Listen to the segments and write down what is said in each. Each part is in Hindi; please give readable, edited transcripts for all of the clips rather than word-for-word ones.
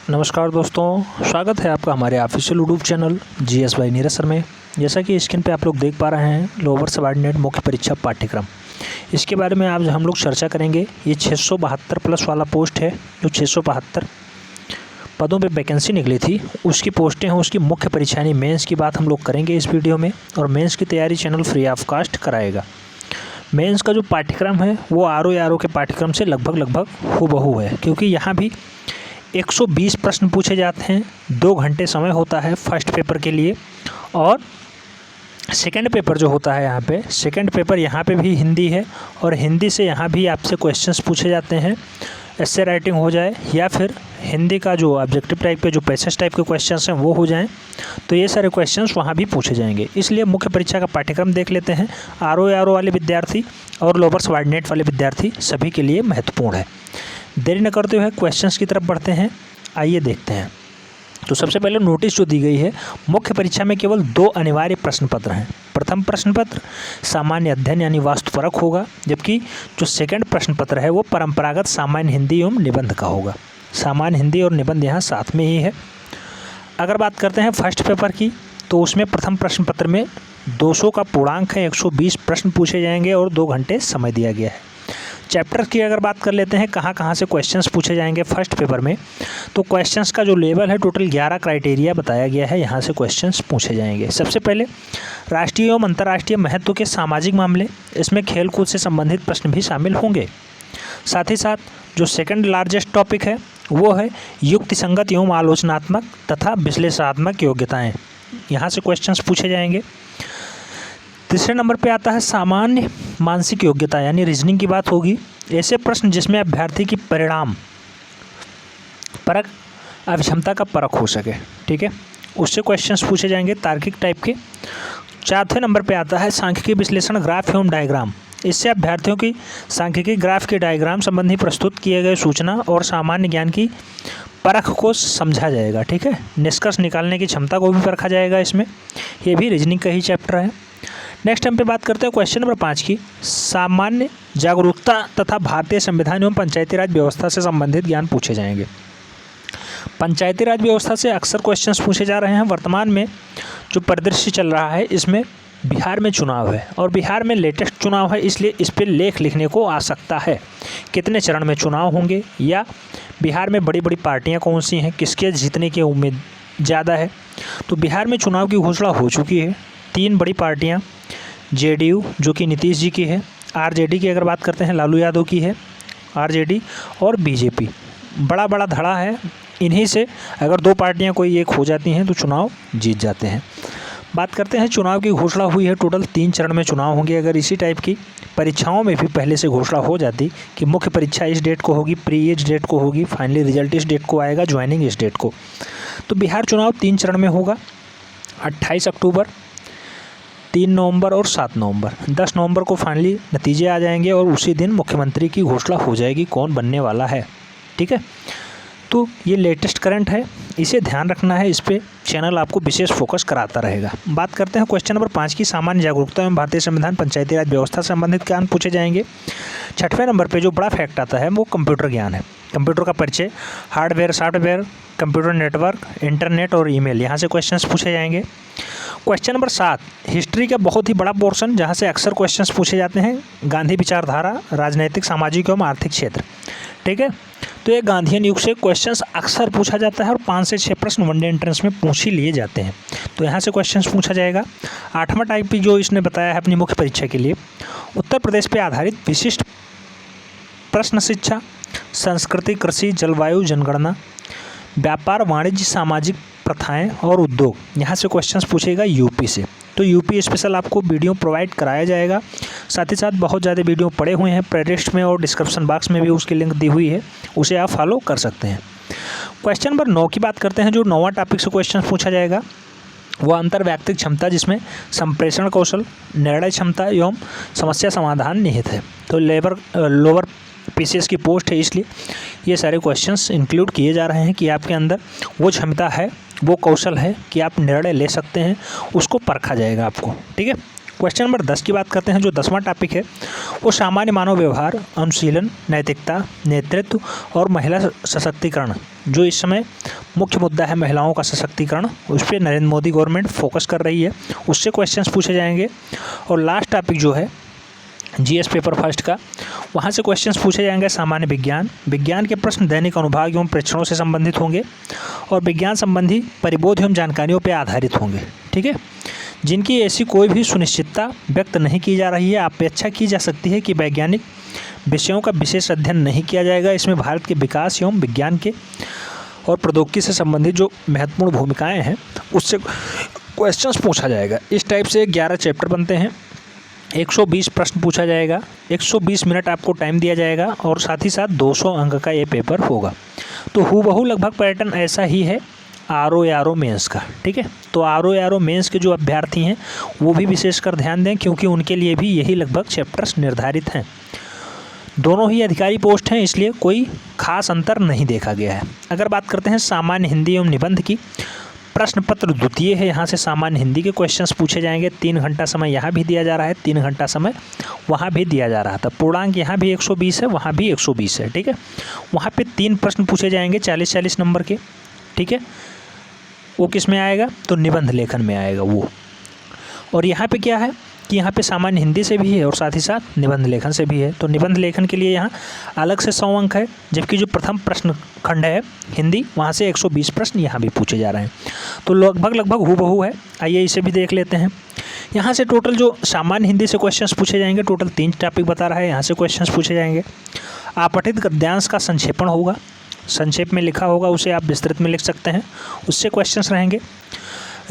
नमस्कार दोस्तों, स्वागत है आपका हमारे official YouTube channel GS bye Neeraj sir में। जैसा कि स्क्रीन पे आप लोग देख पा रहे हैं, लोअर सबऑर्डिनेट मुख्य परीक्षा पाठ्यक्रम, इसके बारे में आज हम लोग चर्चा करेंगे। ये 672 प्लस वाला पोस्ट है, जो 672 पदों पे वैकेंसी निकली थी, उसकी पोस्टें हैं, उसकी मुख्य परीक्षा यानी मेंस की बात हम लोग करेंगे इस वीडियो में। और मेंस की तैयारी चैनल फ्री ऑफ कास्ट कराएगा। मेंस का जो पाठ्यक्रम है वो आरओ के पाठ्यक्रम से लगभग हूबहू है, क्योंकि यहाँ भी 120 प्रश्न पूछे जाते हैं। 2 घंटे समय होता है फर्स्ट पेपर के लिए, और सेकंड पेपर जो होता है सेकंड पेपर यहाँ पे भी हिंदी है, और हिंदी से यहाँ भी आपसे क्वेश्चंस पूछे जाते हैं। एस्से राइटिंग हो जाए या फिर हिंदी का जो ऑब्जेक्टिव टाइप के जो पैसेज टाइप के क्वेश्चंस हैं वो हो जाएं, तो ये सारे क्वेश्चंस वहाँ भी पूछे जाएंगे। इसलिए मुख्य परीक्षा का पाठ्यक्रम देख लेते हैं। आरओ वाले विद्यार्थी और लोअर सबऑर्डिनेट वाले विद्यार्थी सभी के लिए महत्वपूर्ण है। देरी न करते हुए क्वेश्चंस की तरफ बढ़ते हैं, आइए देखते हैं। तो सबसे पहले नोटिस जो दी गई है, मुख्य परीक्षा में केवल 2 अनिवार्य प्रश्न पत्र हैं। प्रथम प्रश्न पत्र सामान्य अध्ययन यानी वास्तुपरक होगा, जबकि जो सेकंड प्रश्न पत्र है वो परंपरागत सामान्य हिंदी एवं निबंध का होगा। सामान्य हिंदी और निबंध यहाँ साथ में ही है। अगर बात करते हैं फर्स्ट पेपर की, तो उसमें प्रथम प्रश्न पत्र में 200 का पूर्णांक है, 120 प्रश्न पूछे जाएंगे और 2 घंटे समय दिया गया है। चैप्टर की अगर बात कर लेते हैं कहाँ से क्वेश्चंस पूछे जाएंगे फर्स्ट पेपर में, तो क्वेश्चंस का जो लेवल है टोटल 11 क्राइटेरिया बताया गया है, यहाँ से क्वेश्चंस पूछे जाएंगे। सबसे पहले राष्ट्रीय एवं अंतर्राष्ट्रीय महत्व के सामाजिक मामले, इसमें खेलकूद से संबंधित प्रश्न भी शामिल होंगे। साथ ही साथ जो सेकंड लार्जेस्ट टॉपिक है वो है युक्तिसंगत एवं आलोचनात्मक तथा विश्लेषणात्मक योग्यताएँ, यहाँ से क्वेश्चंस पूछे जाएंगे। तीसरे नंबर पे आता है सामान्य मानसिक योग्यता यानी रीजनिंग की बात होगी। ऐसे प्रश्न जिसमें अभ्यर्थी की परिणाम परक अभिक्षमता का परख हो सके, ठीक है, उससे क्वेश्चंस पूछे जाएंगे तार्किक टाइप के। चौथे नंबर पे आता है सांख्यिकी विश्लेषण ग्राफ एवं डायग्राम। इससे अभ्यर्थियों की सांख्यिकी ग्राफ के डायग्राम संबंधी प्रस्तुत किए गए सूचना और सामान्य ज्ञान की परख को समझा जाएगा, ठीक है। निष्कर्ष निकालने की क्षमता को भी परखा जाएगा इसमें। ये भी रीजनिंग का ही चैप्टर है। नेक्स्ट हम पे बात करते हैं क्वेश्चन नंबर 5 की, सामान्य जागरूकता तथा भारतीय संविधान एवं पंचायती राज व्यवस्था से संबंधित ज्ञान पूछे जाएंगे। पंचायती राज व्यवस्था से अक्सर क्वेश्चंस पूछे जा रहे हैं। वर्तमान में जो परिदृश्य चल रहा है, इसमें बिहार में चुनाव है और बिहार में लेटेस्ट चुनाव है, इसलिए इस पर लेख लिखने को आ सकता है। कितने चरण में चुनाव होंगे, या बिहार में बड़ी बड़ी पार्टियाँ कौन सी हैं, किसके जीतने की उम्मीद ज़्यादा है। तो बिहार में चुनाव की घोषणा हो चुकी है। 3 बड़ी पार्टियाँ, जेडीयू जो कि नीतीश जी की है, आरजेडी की अगर बात करते हैं लालू यादव की है आरजेडी, और बीजेपी। बड़ा धड़ा है। इन्हीं से अगर 2 पार्टियां कोई एक हो जाती हैं तो चुनाव जीत जाते हैं। बात करते हैं चुनाव की घोषणा हुई है, टोटल 3 चरण में चुनाव होंगे। अगर इसी टाइप की परीक्षाओं में भी पहले से घोषणा हो जाती कि मुख्य परीक्षा इस डेट को होगी, प्री इस डेट को होगी, फाइनली रिजल्ट इस डेट को आएगा, ज्वाइनिंग इस डेट को, तो बिहार चुनाव 3 चरण में होगा। 28 अक्टूबर, 3 नवंबर और 7 नवंबर। 10 नवंबर को फाइनली नतीजे आ जाएंगे और उसी दिन मुख्यमंत्री की घोषणा हो जाएगी कौन बनने वाला है, ठीक है। तो ये लेटेस्ट करंट है, इसे ध्यान रखना है, इस पे चैनल आपको विशेष फोकस कराता रहेगा। बात करते हैं क्वेश्चन नंबर 5 की, सामान्य जागरूकता एवं भारतीय संविधान पंचायती राज व्यवस्था से संबंधित ज्ञान पूछे जाएंगे। 6वें नंबर पे जो बड़ा फैक्ट आता है वो कंप्यूटर ज्ञान है। कंप्यूटर का परिचय, hardware, software, computer network, internet और ईमेल, यहाँ से क्वेश्चंस पूछे जाएंगे। क्वेश्चन नंबर 7 हिस्ट्री का बहुत ही बड़ा पोर्शन, जहाँ से अक्सर क्वेश्चंस पूछे जाते हैं। गांधी विचारधारा, राजनैतिक, सामाजिक एवं आर्थिक क्षेत्र, ठीक है। तो ये गांधीयन युग से क्वेश्चंस अक्सर पूछा जाता है और 5 से 6 प्रश्न वनडे एंट्रेंस में पूछ ही लिए जाते हैं, तो यहाँ से क्वेश्चंस पूछा जाएगा। 8वां टाइप जो इसने बताया है अपनी मुख्य परीक्षा के लिए, उत्तर प्रदेश पे आधारित विशिष्ट प्रश्न शिक्षा, संस्कृति, कृषि, जलवायु, जनगणना, व्यापार, वाणिज्य, सामाजिक प्रथाएं और उद्योग, यहाँ से क्वेश्चंस पूछेगा यूपी से। तो यूपी स्पेशल आपको वीडियो प्रोवाइड कराया जाएगा। साथ ही साथ बहुत ज़्यादा वीडियो पड़े हुए हैं प्लेलिस्ट में और डिस्क्रिप्शन बॉक्स में भी उसकी लिंक दी हुई है, उसे आप फॉलो कर सकते हैं। क्वेश्चन नंबर 9 की बात करते हैं, जो 9वां टॉपिक से क्वेश्चन पूछा जाएगा वो अंतर्व्यक्तिक क्षमता, जिसमें संप्रेषण कौशल, निर्णय क्षमता एवं समस्या समाधान निहित है। तो लोअर पीसीएस की पोस्ट है, इसलिए ये सारे क्वेश्चंस इंक्लूड किए जा रहे हैं कि आपके अंदर वो क्षमता है, वो कौशल है कि आप निर्णय ले सकते हैं, उसको परखा जाएगा आपको, ठीक है। क्वेश्चन नंबर 10 की बात करते हैं। जो 10वां टॉपिक है वो सामान्य मानव व्यवहार, अनुशीलन, नैतिकता, नेतृत्व और महिला सशक्तिकरण। जो इस समय मुख्य मुद्दा है महिलाओं का सशक्तिकरण, उस पर नरेंद्र मोदी गवर्नमेंट फोकस कर रही है, उससे क्वेश्चंस पूछे जाएंगे। और लास्ट टॉपिक जो है जीएस पेपर फर्स्ट का, वहाँ से क्वेश्चंस पूछे जाएंगे सामान्य विज्ञान। विज्ञान के प्रश्न दैनिक अनुभाग एवं प्रेक्षणों से संबंधित होंगे और विज्ञान संबंधी परिबोध एवं जानकारियों पर आधारित होंगे। ठीक है, जिनकी ऐसी कोई भी सुनिश्चितता व्यक्त नहीं की जा रही है। अपेक्षा की जा सकती है कि वैज्ञानिक विषयों का विशेष अध्ययन नहीं किया जाएगा। इसमें भारत के विकास एवं विज्ञान के और प्रौद्योगिकी से संबंधित जो महत्वपूर्ण भूमिकाएं हैं उससे क्वेश्चंस पूछा जाएगा। इस टाइप से 11 चैप्टर बनते हैं, 120 प्रश्न पूछा जाएगा, 120 मिनट आपको टाइम दिया जाएगा और साथ ही साथ 200 अंक का ये पेपर होगा। तो हूबहू लगभग पैटर्न ऐसा ही है आरओ मेंस का। ठीक है, तो आरओ मेंस के जो अभ्यर्थी हैं वो भी विशेषकर ध्यान दें, क्योंकि उनके लिए भी यही लगभग चैप्टर्स निर्धारित हैं। दोनों ही अधिकारी पोस्ट हैं, इसलिए कोई खास अंतर नहीं देखा गया है। अगर बात करते हैं सामान्य हिंदी एवं निबंध की, प्रश्न पत्र द्वितीय है, यहाँ से सामान्य हिंदी के क्वेश्चंस पूछे जाएंगे। 3 घंटा समय यहाँ भी दिया जा रहा है, 3 घंटा समय वहाँ भी दिया जा रहा था। पूर्णांक यहाँ भी 120 है, वहाँ भी 120 है। ठीक है, वहाँ पे 3 प्रश्न पूछे जाएंगे 40-40 नंबर के। ठीक है, वो किस में आएगा तो निबंध लेखन में आएगा वो। और यहाँ पे क्या है कि यहाँ पे सामान्य हिंदी से भी है और साथ ही साथ निबंध लेखन से भी है। तो निबंध लेखन के लिए यहाँ अलग से 100 अंक है, जबकि जो प्रथम प्रश्न खंड है हिंदी, वहाँ से 120 प्रश्न यहाँ भी पूछे जा रहे हैं। तो लगभग हूबहू है। आइए इसे भी देख लेते हैं। यहाँ से टोटल जो सामान्य हिंदी से क्वेश्चंस पूछे जाएंगे, टोटल 3 टॉपिक बता रहा है, यहाँ से क्वेश्चंस पूछे जाएंगे। आपठित गद्यांश का संक्षेपण होगा, संक्षेप में लिखा होगा, उसे आप विस्तृत में लिख सकते हैं, उससे क्वेश्चंस रहेंगे।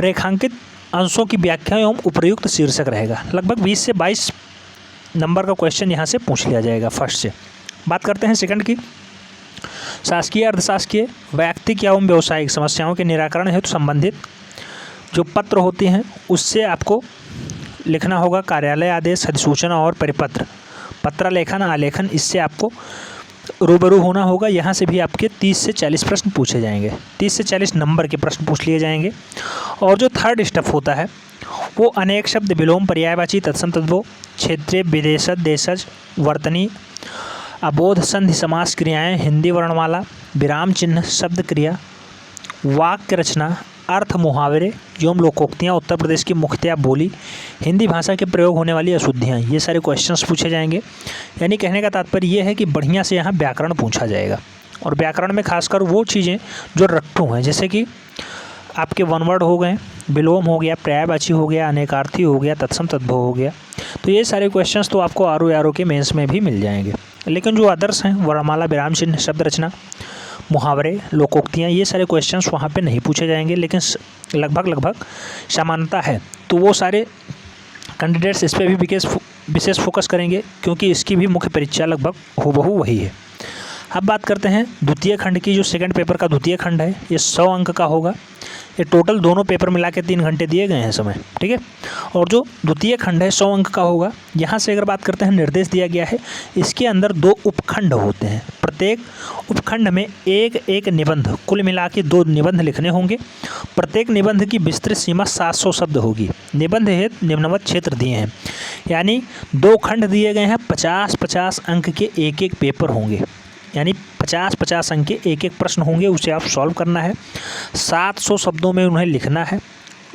रेखांकित अंशों की व्याख्या एवं उपयुक्त शीर्षक रहेगा। लगभग 20 से 22 नंबर का क्वेश्चन यहाँ से पूछ लिया जाएगा फर्स्ट से। बात करते हैं सेकंड की, शासकीय अर्धशासकीय वैयक्तिक एवं व्यावसायिक समस्याओं के निराकरण हेतु संबंधित जो पत्र होते हैं उससे आपको लिखना होगा। कार्यालय आदेश, अधिसूचना और परिपत्र, पत्र लेखन, आलेखन, इससे आपको रूबरू होना होगा। यहाँ से भी आपके 30 से 40 प्रश्न पूछे जाएंगे, 30 से 40 नंबर के प्रश्न पूछ लिए जाएंगे। और जो थर्ड स्टेप होता है वो अनेक शब्द, विलोम, पर्यायवाची, तत्सम तद्भव, क्षेत्रीय, विदेशज, देशज, वर्तनी, अबोध, संधि, समास, क्रियाएं, हिंदी वर्णमाला, विराम चिन्ह, शब्द क्रिया, वाक्य रचना, अर्थ, मुहावरे एवं लोकोक्तियाँ, उत्तर प्रदेश की मुख्यतः बोली, हिंदी भाषा के प्रयोग होने वाली अशुद्धियाँ, ये सारे क्वेश्चंस पूछे जाएंगे। यानी कहने का तात्पर्य ये है कि बढ़िया से यहाँ व्याकरण पूछा जाएगा। और व्याकरण में खासकर वो चीज़ें जो रट्टू हैं, जैसे कि आपके वन वर्ड हो गए, विलोम हो गया, पर्यायवाची हो गया, अनेकार्थी हो गया, तत्सम तद्भव हो गया। तो ये सारे क्वेश्चंस तो आपको आरओ के मेंस में भी मिल जाएंगे। लेकिन जो अदर्स हैं, वर्णमाला, विराम चिन्ह, शब्द रचना, मुहावरे, लोकोक्तियाँ, ये सारे क्वेश्चंस वहाँ पे नहीं पूछे जाएंगे, लेकिन लगभग समानता है। तो वो सारे कैंडिडेट्स इस पर भी विशेष फोकस करेंगे, क्योंकि इसकी भी मुख्य परीक्षा लगभग हूबहू वही है। अब बात करते हैं द्वितीय खंड की। जो सेकंड पेपर का द्वितीय खंड है ये 100 अंक का होगा। ये टोटल दोनों पेपर मिला के 3 घंटे दिए गए हैं समय। ठीक है, और जो द्वितीय खंड है 100 अंक का होगा। यहाँ से अगर बात करते हैं, निर्देश दिया गया है, इसके अंदर 2 उपखंड होते हैं, प्रत्येक उपखंड में एक निबंध, कुल मिला के 2 निबंध लिखने होंगे। प्रत्येक निबंध की विस्तृत सीमा 700 शब्द होगी। निबंध हेतु निम्नवत क्षेत्र दिए हैं, यानी 2 खंड दिए गए हैं, 50-50 अंक के एक पेपर होंगे, यानी 50-50 अंक के एक प्रश्न होंगे, उसे आप सॉल्व करना है। 700 शब्दों में उन्हें लिखना है।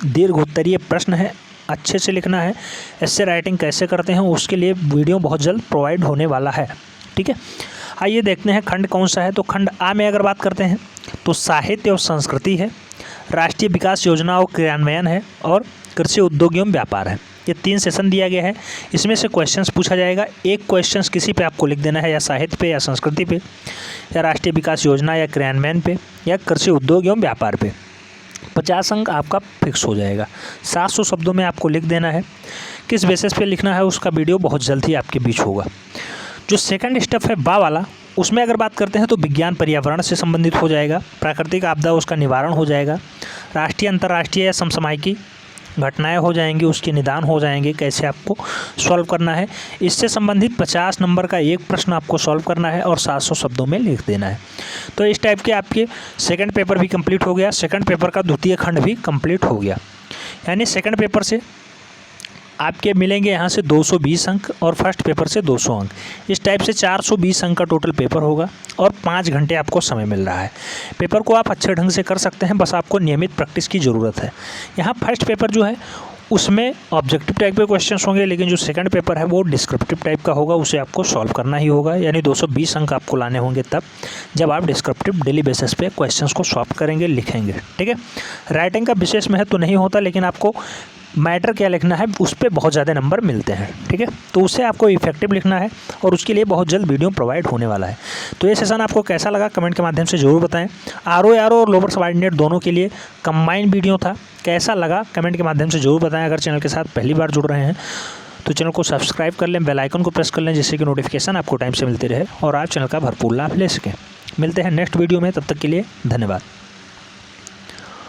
दीर्घ उत्तरीय प्रश्न है, अच्छे से लिखना है। ऐसे राइटिंग कैसे करते हैं उसके लिए वीडियो बहुत जल्द प्रोवाइड होने वाला है। ठीक है, आइए देखते हैं खंड कौन सा है। तो खंड आ में अगर बात करते हैं तो साहित्य और संस्कृति है, राष्ट्रीय विकास योजना और क्रियान्वयन है, और कृषि, उद्योग एवं व्यापार है। ये 3 सेशन दिया गया है। इसमें से क्वेश्चंस पूछा जाएगा। एक क्वेश्चंस किसी पे आपको लिख देना है, या साहित्य पे, या संस्कृति पे, या राष्ट्रीय विकास योजना, या क्रियान्वयन पे, या कृषि, उद्योग एवं व्यापार पे। 50 अंक आपका फिक्स हो जाएगा। 700 शब्दों में आपको लिख देना है। किस बेसिस पे लिखना है उसका वीडियो बहुत जल्द ही आपके बीच होगा। जो सेकंड स्टेप है बा वाला, उसमें अगर बात करते हैं तो विज्ञान पर्यावरण से संबंधित हो जाएगा, प्राकृतिक आपदा उसका निवारण हो जाएगा, राष्ट्रीय, अंतर्राष्ट्रीय या समसामयिकी घटनाएं हो जाएंगी, उसके निदान हो जाएंगे, कैसे आपको सॉल्व करना है। इससे संबंधित 50 नंबर का एक प्रश्न आपको सॉल्व करना है और 700 शब्दों में लिख देना है। तो इस टाइप के आपके सेकंड पेपर भी कंप्लीट हो गया, सेकंड पेपर का द्वितीय खंड भी कंप्लीट हो गया। यानी सेकंड पेपर से आपके मिलेंगे यहाँ से 220 अंक और फर्स्ट पेपर से 200 अंक। इस टाइप से 420 अंक का टोटल पेपर होगा और 5 घंटे आपको समय मिल रहा है। पेपर को आप अच्छे ढंग से कर सकते हैं, बस आपको नियमित प्रैक्टिस की ज़रूरत है। यहाँ फर्स्ट पेपर जो है उसमें ऑब्जेक्टिव टाइप के क्वेश्चंस होंगे, लेकिन जो सेकंड पेपर है वो डिस्क्रिप्टिव टाइप का होगा, उसे आपको सॉल्व करना ही होगा। यानी 220 अंक आपको लाने होंगे तब जब आप डिस्क्रिप्टिव डेली बेसिस पे क्वेश्चंस को सॉल्व करेंगे, लिखेंगे। ठीक है, राइटिंग का विशेष महत्व तो नहीं होता, लेकिन आपको मैटर क्या लिखना है उस पर बहुत ज़्यादा नंबर मिलते हैं। ठीक है, तो उससे आपको इफेक्टिव लिखना है और उसके लिए बहुत जल्द वीडियो प्रोवाइड होने वाला है। तो ये सेशन आपको कैसा लगा कमेंट के माध्यम से ज़रूर बताएं। आरओ और लोअर सबऑर्डिनेट दोनों के लिए कंबाइंड वीडियो था, कैसा लगा कमेंट के माध्यम से ज़रूर बताएं। अगर चैनल के साथ पहली बार जुड़ रहे हैं तो चैनल को सब्सक्राइब कर लें, बेल आइकन को प्रेस कर लें, जिससे कि नोटिफिकेशन आपको टाइम से मिलती रहे और आप चैनल का भरपूर लाभ ले सकें। मिलते हैं नेक्स्ट वीडियो में, तब तक के लिए धन्यवाद।